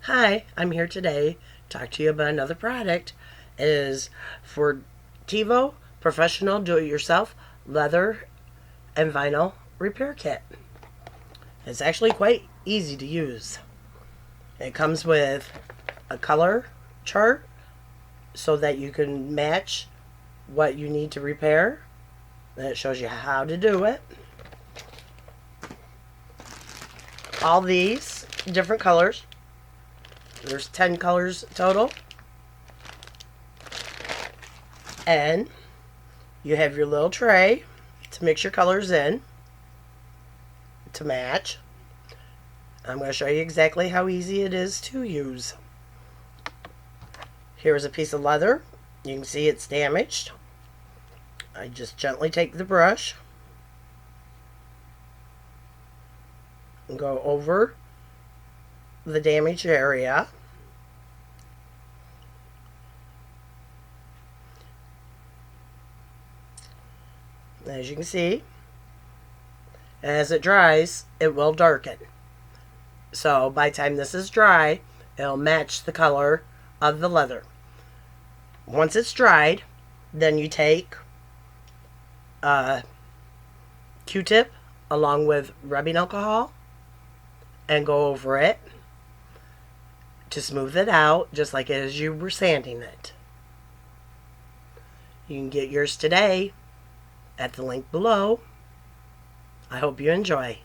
Hi, I'm here today to talk to you about another product. It is Fortivo Professional Do-It-Yourself Leather and Vinyl Repair Kit. It's actually quite easy to use. It comes with a color chart so that you can match what you need to repair. And it shows you how to do it. All these different colors. There's 10 colors total. And you have your little tray to mix your colors in to match. I'm going to show you exactly how easy it is to use. Here's a piece of leather. You can see it's damaged. I just gently take the brush and go over the damaged area. As you can see, as it dries, it will darken. So by the time this is dry, it'll match the color of the leather. Once it's dried, then you take a Q-tip along with rubbing alcohol and go over it to smooth it out, just like as you were sanding it. You can get yours today at the link below. I hope you enjoy.